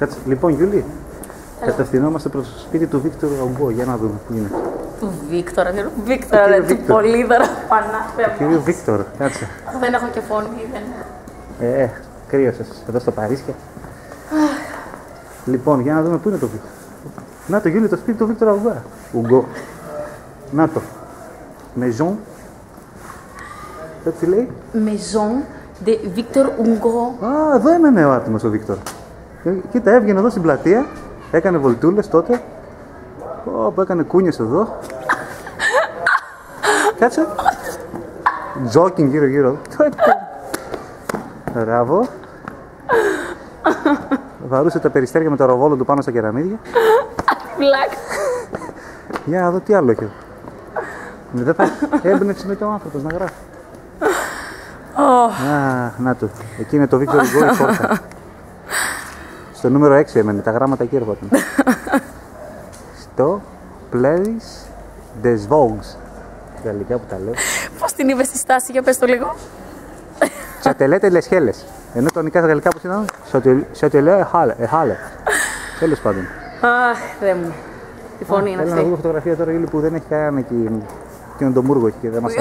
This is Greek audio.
Κάτσε. Λοιπόν, Γιούλη, κατευθυνόμαστε προς το σπίτι του Βίκτορ Ογκό. Για να δούμε πού είναι. Του Βίκτορα, του Πολύδωρα Πανάθεμα. Κύριο Βίκτορ, κάτσε. Δεν έχω και φωνή, δεν. Κρύωσες εδώ στο Παρίσι. Λοιπόν, για να δούμε πού είναι το Βίκτορ. Να το, Γιούλη, το σπίτι του Βίκτορ Ογκό. Να το. Maison. Έτσι λέει. Maison de Victor Hugo. Α, εδώ έμενε ο άτιμος ο Βίκτορ. Κοίτα, έβγαινε εδώ στην πλατεία, έκανε βολτούλες τότε. Που έκανε κούνιες εδώ. Κάτσε. Τζόκινγκ γύρω-γύρω. Μπράβο. Βαρούσε τα περιστέρια με το ροβόλο του πάνω στα κεραμίδια. Πλάκ. Για να δω τι άλλο έχει. Δεν θα έμπνευσε με τον άνθρωπος να γράφει. Να το. Εκεί είναι το Βίκτορ Ογκό η πόρτα. Στο νούμερο 6 έμενε, τα γράμματα εκεί έρχονταν. Στο Place des Vogues. Γαλλικά που τα λέω. Πώς την είπες στη στάση, για πες το λίγο. Τσατελέτε λεσχέλες. Ενώ το νικά στα γαλλικά πώς ήταν. Σατελέ χάλε. Τέλος πάντων. Αχ, Θεέ μου. Η φωνή είναι αυτή. Θέλω να δούμε φωτογραφία τώρα που δεν έχει κανένα εκεί. Εκείνον το μούργο εκεί και δεν μας